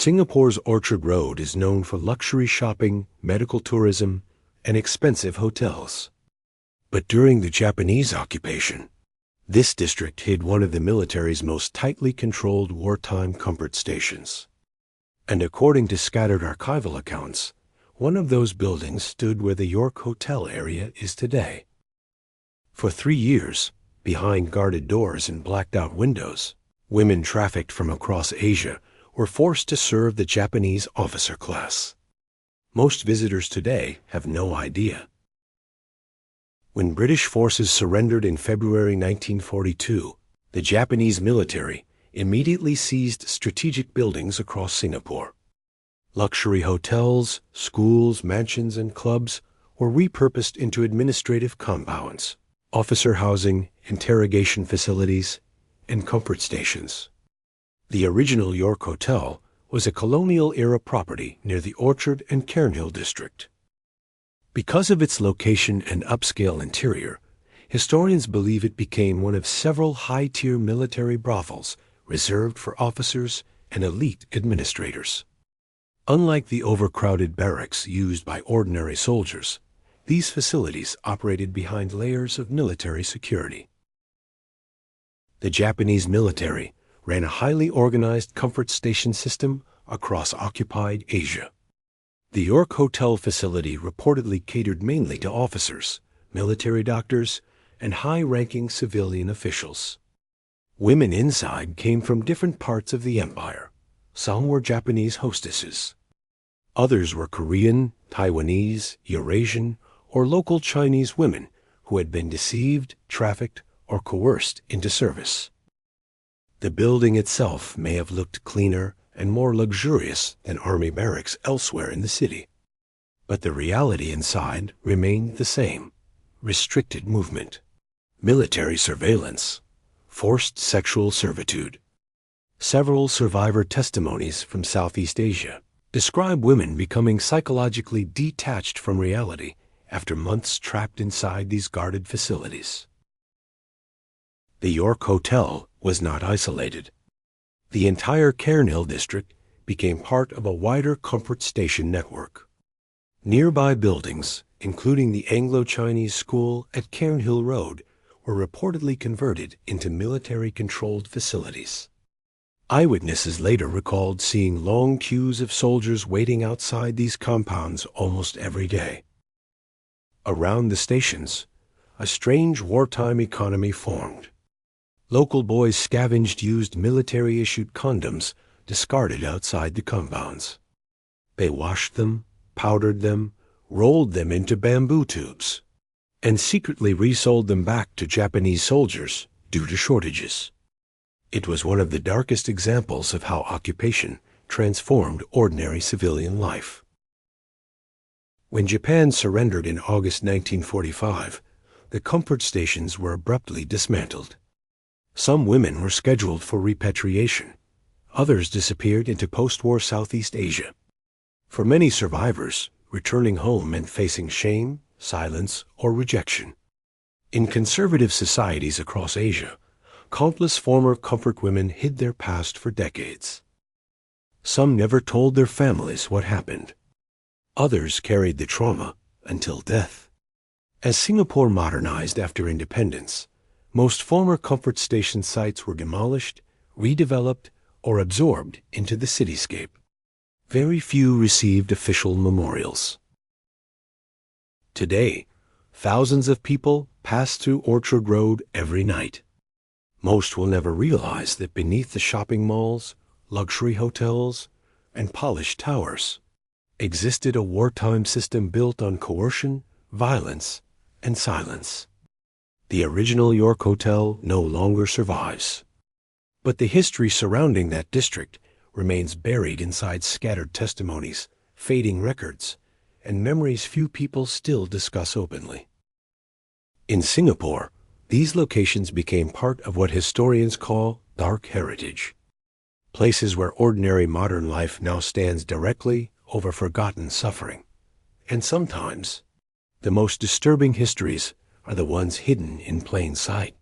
Singapore's Orchard Road is known for luxury shopping, medical tourism, and expensive hotels. But during the Japanese occupation, this district hid one of the military's most tightly controlled wartime comfort stations. And according to scattered archival accounts, one of those buildings stood where the York Hotel area is today. For 3 years, behind guarded doors and blacked-out windows, women trafficked from across Asia were forced to serve the Japanese officer class. Most visitors today have no idea. When British forces surrendered in February 1942, the Japanese military immediately seized strategic buildings across Singapore. Luxury hotels, schools, mansions, and clubs were repurposed into administrative compounds, officer housing, interrogation facilities, and comfort stations. The original York Hotel was a colonial-era property near the Orchard and Cairnhill district. Because of its location and upscale interior, historians believe it became one of several high-tier military brothels reserved for officers and elite administrators. Unlike the overcrowded barracks used by ordinary soldiers, these facilities operated behind layers of military security. The Japanese military ran a highly organized comfort station system across occupied Asia. The York Hotel facility reportedly catered mainly to officers, military doctors, and high-ranking civilian officials. Women inside came from different parts of the empire. Some were Japanese hostesses. Others were Korean, Taiwanese, Eurasian, or local Chinese women who had been deceived, trafficked, or coerced into service. The building itself may have looked cleaner and more luxurious than army barracks elsewhere in the city. But the reality inside remained the same: restricted movement, military surveillance, forced sexual servitude. Several survivor testimonies from Southeast Asia describe women becoming psychologically detached from reality after months trapped inside these guarded facilities. The York Hotel was not isolated. The entire Cairnhill district became part of a wider comfort station network. Nearby buildings, including the Anglo-Chinese School at Cairnhill Road, were reportedly converted into military-controlled facilities. Eyewitnesses later recalled seeing long queues of soldiers waiting outside these compounds almost every day. Around the stations, a strange wartime economy formed. Local boys scavenged used military-issued condoms discarded outside the compounds. They washed them, powdered them, rolled them into bamboo tubes, and secretly resold them back to Japanese soldiers due to shortages. It was one of the darkest examples of how occupation transformed ordinary civilian life. When Japan surrendered in August 1945, the comfort stations were abruptly dismantled. Some women were scheduled for repatriation. Others disappeared into post-war Southeast Asia. For many survivors, returning home meant facing shame, silence, or rejection. In conservative societies across Asia, countless former comfort women hid their past for decades. Some never told their families what happened. Others carried the trauma until death. As Singapore modernized after independence, most former comfort station sites were demolished, redeveloped, or absorbed into the cityscape. Very few received official memorials. Today, thousands of people pass through Orchard Road every night. Most will never realize that beneath the shopping malls, luxury hotels, and polished towers existed a wartime system built on coercion, violence, and silence. The original York Hotel no longer survives, but the history surrounding that district remains buried inside scattered testimonies, fading records, and memories few people still discuss openly. In Singapore, these locations became part of what historians call dark heritage, places where ordinary modern life now stands directly over forgotten suffering. And sometimes, the most disturbing histories are the ones hidden in plain sight.